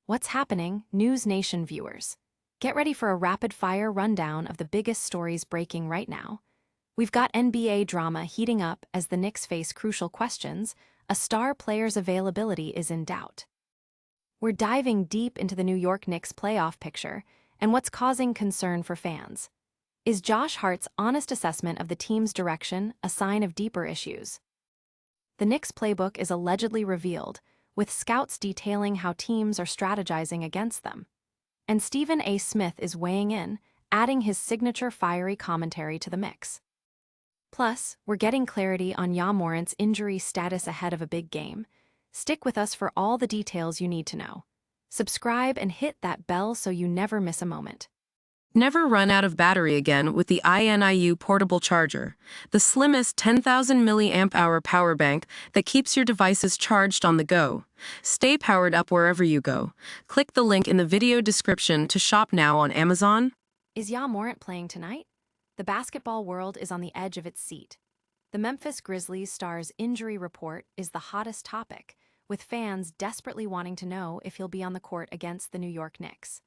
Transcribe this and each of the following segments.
What's happening, News Nation viewers? Get ready for a rapid-fire rundown of the biggest stories breaking right now. We've got NBA drama heating up as the Knicks face crucial questions. A star player's availability is in doubt. We're diving deep into the New York Knicks playoff picture and what's causing concern for fans. Is Josh Hart's honest assessment of the team's direction a sign of deeper issues? The Knicks playbook is allegedly revealed, with scouts detailing how teams are strategizing against them. And Stephen A. Smith is weighing in, adding his signature fiery commentary to the mix. Plus, we're getting clarity on Ja Morant's injury status ahead of a big game. Stick with us for all the details you need to know. Subscribe and hit that bell so you never miss a moment. Never run out of battery again with the INIU portable charger, the slimmest 10,000 milliamp hour power bank that keeps your devices charged on the go. Stay powered up wherever you go. Click the link in the video description to shop now on Amazon. Is Ja Morant playing tonight? The basketball world is on the edge of its seat. The Memphis Grizzlies star's injury report is the hottest topic, with fans desperately wanting to know if he'll be on the court against the New York Knicks.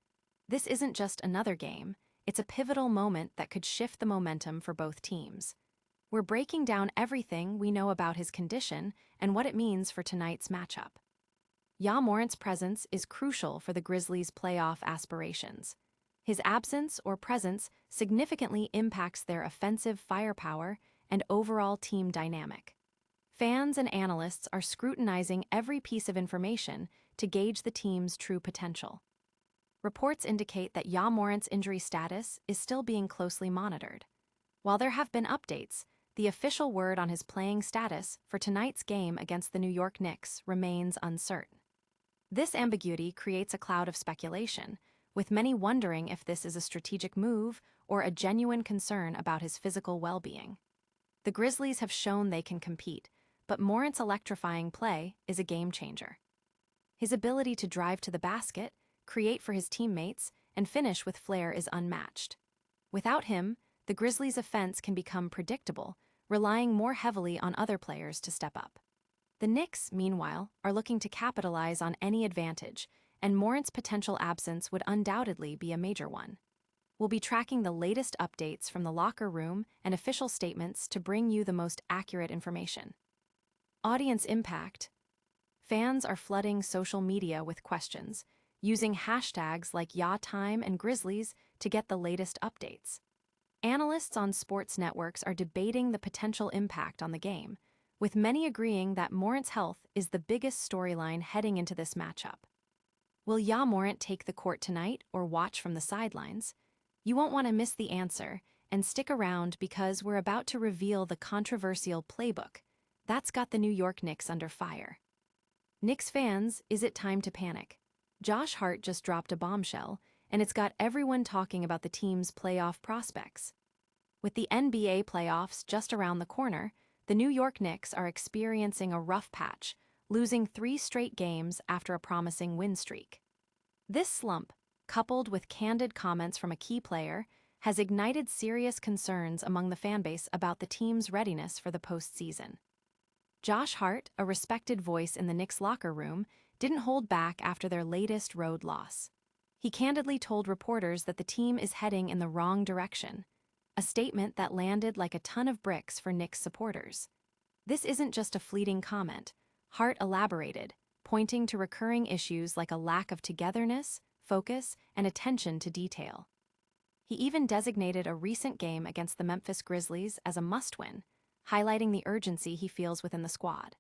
This isn't just another game, it's a pivotal moment that could shift the momentum for both teams. We're breaking down everything we know about his condition and what it means for tonight's matchup. Ja Morant's presence is crucial for the Grizzlies' playoff aspirations. His absence or presence significantly impacts their offensive firepower and overall team dynamic. Fans and analysts are scrutinizing every piece of information to gauge the team's true potential. Reports indicate that Ja Morant's injury status is still being closely monitored. While there have been updates, the official word on his playing status for tonight's game against the New York Knicks remains uncertain. This ambiguity creates a cloud of speculation, with many wondering if this is a strategic move or a genuine concern about his physical well-being. The Grizzlies have shown they can compete, but Morant's electrifying play is a game-changer. His ability to drive to the basket, create for his teammates, and finish with flair is unmatched. Without him, the Grizzlies' offense can become predictable, relying more heavily on other players to step up. The Knicks, meanwhile, are looking to capitalize on any advantage, and Morant's potential absence would undoubtedly be a major one. We'll be tracking the latest updates from the locker room and official statements to bring you the most accurate information. Audience impact. Fans are flooding social media with questions, using hashtags like YaTime and Grizzlies to get the latest updates. Analysts on sports networks are debating the potential impact on the game, with many agreeing that Morant's health is the biggest storyline heading into this matchup. Will Ja Morant take the court tonight or watch from the sidelines? You won't want to miss the answer, and stick around because we're about to reveal the controversial Playbook that's got the New York Knicks under fire. Knicks fans, is it time to panic? Josh Hart just dropped a bombshell, and it's got everyone talking about the team's playoff prospects. With the NBA playoffs just around the corner, the New York Knicks are experiencing a rough patch, losing 3 straight games after a promising win streak. This slump, coupled with candid comments from a key player, has ignited serious concerns among the fanbase about the team's readiness for the postseason. Josh Hart, a respected voice in the Knicks locker room, didn't hold back after their latest road loss. He candidly told reporters that the team is heading in the wrong direction, a statement that landed like a ton of bricks for Knicks supporters. This isn't just a fleeting comment. Hart elaborated, pointing to recurring issues like a lack of togetherness, focus, and attention to detail. He even designated a recent game against the Memphis Grizzlies as a must-win, highlighting the urgency he feels within the squad.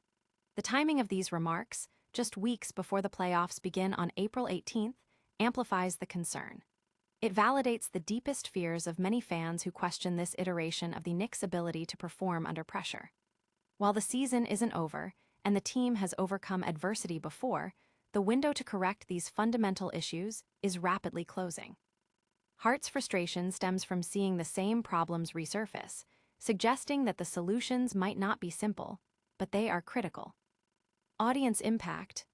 The timing of these remarks, just weeks before the playoffs begin on April 18th, amplifies the concern. It validates the deepest fears of many fans who question this iteration of the Knicks' ability to perform under pressure. While the season isn't over, and the team has overcome adversity before, the window to correct these fundamental issues is rapidly closing. Hart's frustration stems from seeing the same problems resurface, suggesting that the solutions might not be simple, but they are critical. Audience impact.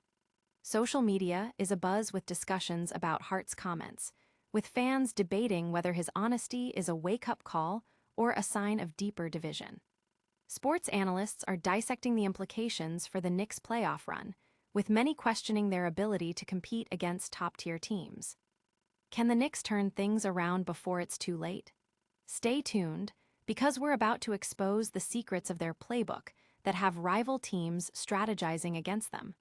Social media is abuzz with discussions about Hart's comments, with fans debating whether his honesty is a wake-up call or a sign of deeper division. Sports analysts are dissecting the implications for the Knicks' playoff run, with many questioning their ability to compete against top-tier teams. Can the Knicks turn things around before it's too late? Stay tuned, because we're about to expose the secrets of their playbook that have rival teams strategizing against them.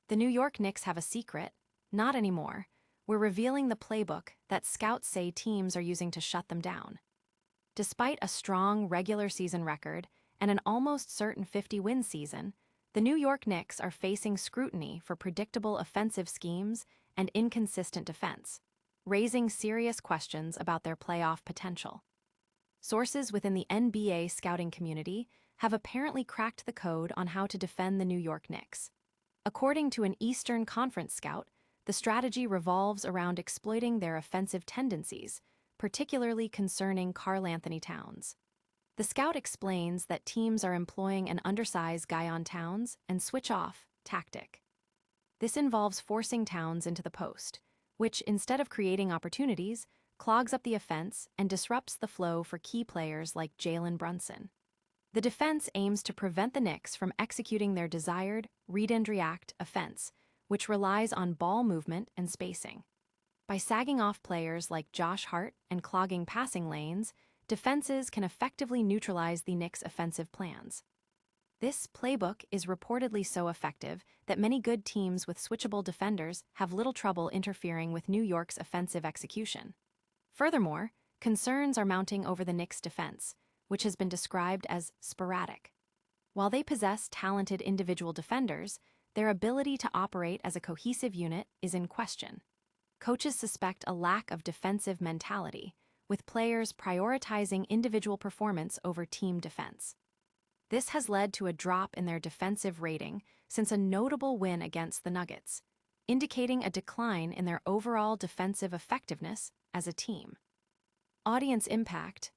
The New York Knicks have a secret. Not anymore. We're revealing the playbook that scouts say teams are using to shut them down. Despite a strong regular season record and an almost certain 50-win season, the New York Knicks are facing scrutiny for predictable offensive schemes and inconsistent defense, raising serious questions about their playoff potential. Sources within the NBA scouting community have apparently cracked the code on how to defend the New York Knicks. According to an Eastern Conference scout, the strategy revolves around exploiting their offensive tendencies, particularly concerning Karl-Anthony Towns. The scout explains that teams are employing an undersized guy on Towns and switch-off tactic. This involves forcing Towns into the post, which, instead of creating opportunities, clogs up the offense and disrupts the flow for key players like Jalen Brunson. The defense aims to prevent the Knicks from executing their desired read-and-react offense, which relies on ball movement and spacing. By sagging off players like Josh Hart and clogging passing lanes, defenses can effectively neutralize the Knicks' offensive plans. This playbook is reportedly so effective that many good teams with switchable defenders have little trouble interfering with New York's offensive execution. Furthermore, concerns are mounting over the Knicks' defense, which has been described as sporadic. While they possess talented individual defenders, their ability to operate as a cohesive unit is in question. Coaches suspect a lack of defensive mentality, with players prioritizing individual performance over team defense. This has led to a drop in their defensive rating since a notable win against the Nuggets, indicating a decline in their overall defensive effectiveness as a team. Audience impact.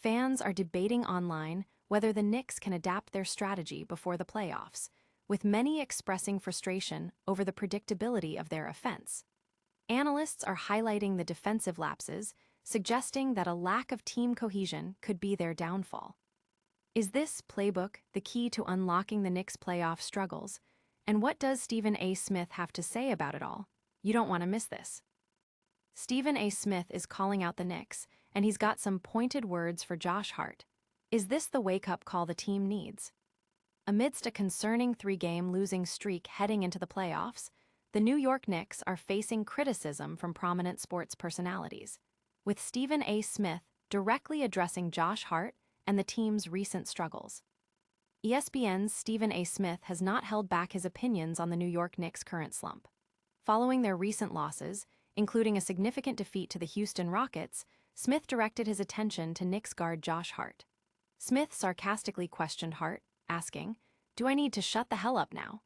Fans are debating online whether the Knicks can adapt their strategy before the playoffs, with many expressing frustration over the predictability of their offense. Analysts are highlighting the defensive lapses, suggesting that a lack of team cohesion could be their downfall. Is this playbook the key to unlocking the Knicks' playoff struggles? And what does Stephen A. Smith have to say about it all? You don't want to miss this. Stephen A. Smith is calling out the Knicks, and he's got some pointed words for Josh Hart. Is this the wake-up call the team needs? Amidst a concerning 3-game losing streak heading into the playoffs, the New York Knicks are facing criticism from prominent sports personalities, with Stephen A. Smith directly addressing Josh Hart and the team's recent struggles. ESPN's Stephen A. Smith has not held back his opinions on the New York Knicks' current slump. Following their recent losses, including a significant defeat to the Houston Rockets, Smith directed his attention to Knicks guard Josh Hart. Smith sarcastically questioned Hart, asking, "Do I need to shut the hell up now?"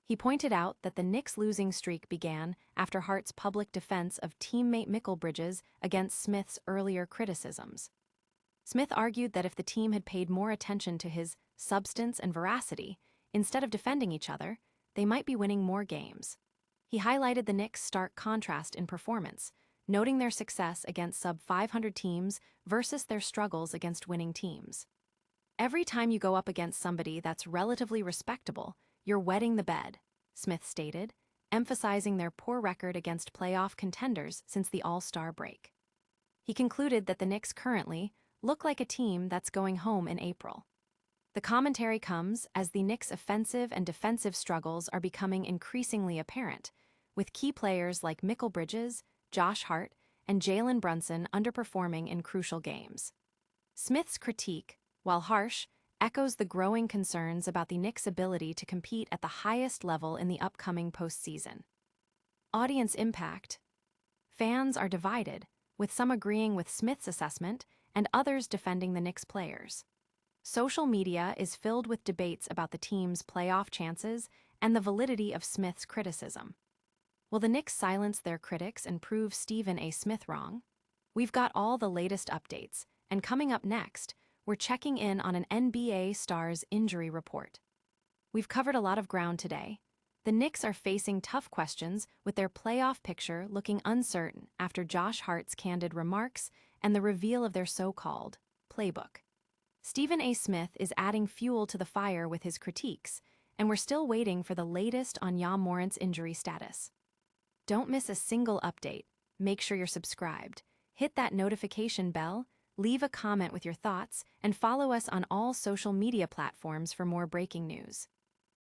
He pointed out that the Knicks' losing streak began after Hart's public defense of teammate Mikal Bridges against Smith's earlier criticisms. Smith argued that if the team had paid more attention to his substance and veracity, instead of defending each other, they might be winning more games. He highlighted the Knicks' stark contrast in performance, noting their success against sub-500 teams versus their struggles against winning teams. "Every time you go up against somebody that's relatively respectable, you're wetting the bed," Smith stated, emphasizing their poor record against playoff contenders since the All-Star break. He concluded that the Knicks currently look like a team that's going home in April. The commentary comes as the Knicks' offensive and defensive struggles are becoming increasingly apparent, with key players like Mikal Bridges, Josh Hart, and Jalen Brunson underperforming in crucial games. Smith's critique, while harsh, echoes the growing concerns about the Knicks' ability to compete at the highest level in the upcoming postseason. Audience impact. Fans are divided, with some agreeing with Smith's assessment and others defending the Knicks players. Social media is filled with debates about the team's playoff chances and the validity of Smith's criticism. Will the Knicks silence their critics and prove Stephen A. Smith wrong? We've got all the latest updates, and coming up next, we're checking in on an NBA star's injury report. We've covered a lot of ground today. The Knicks are facing tough questions with their playoff picture looking uncertain after Josh Hart's candid remarks and the reveal of their so-called playbook. Stephen A. Smith is adding fuel to the fire with his critiques, and we're still waiting for the latest on Ja Morant's injury status. Don't miss a single update. Make sure you're subscribed. Hit that notification bell, leave a comment with your thoughts, and follow us on all social media platforms for more breaking news.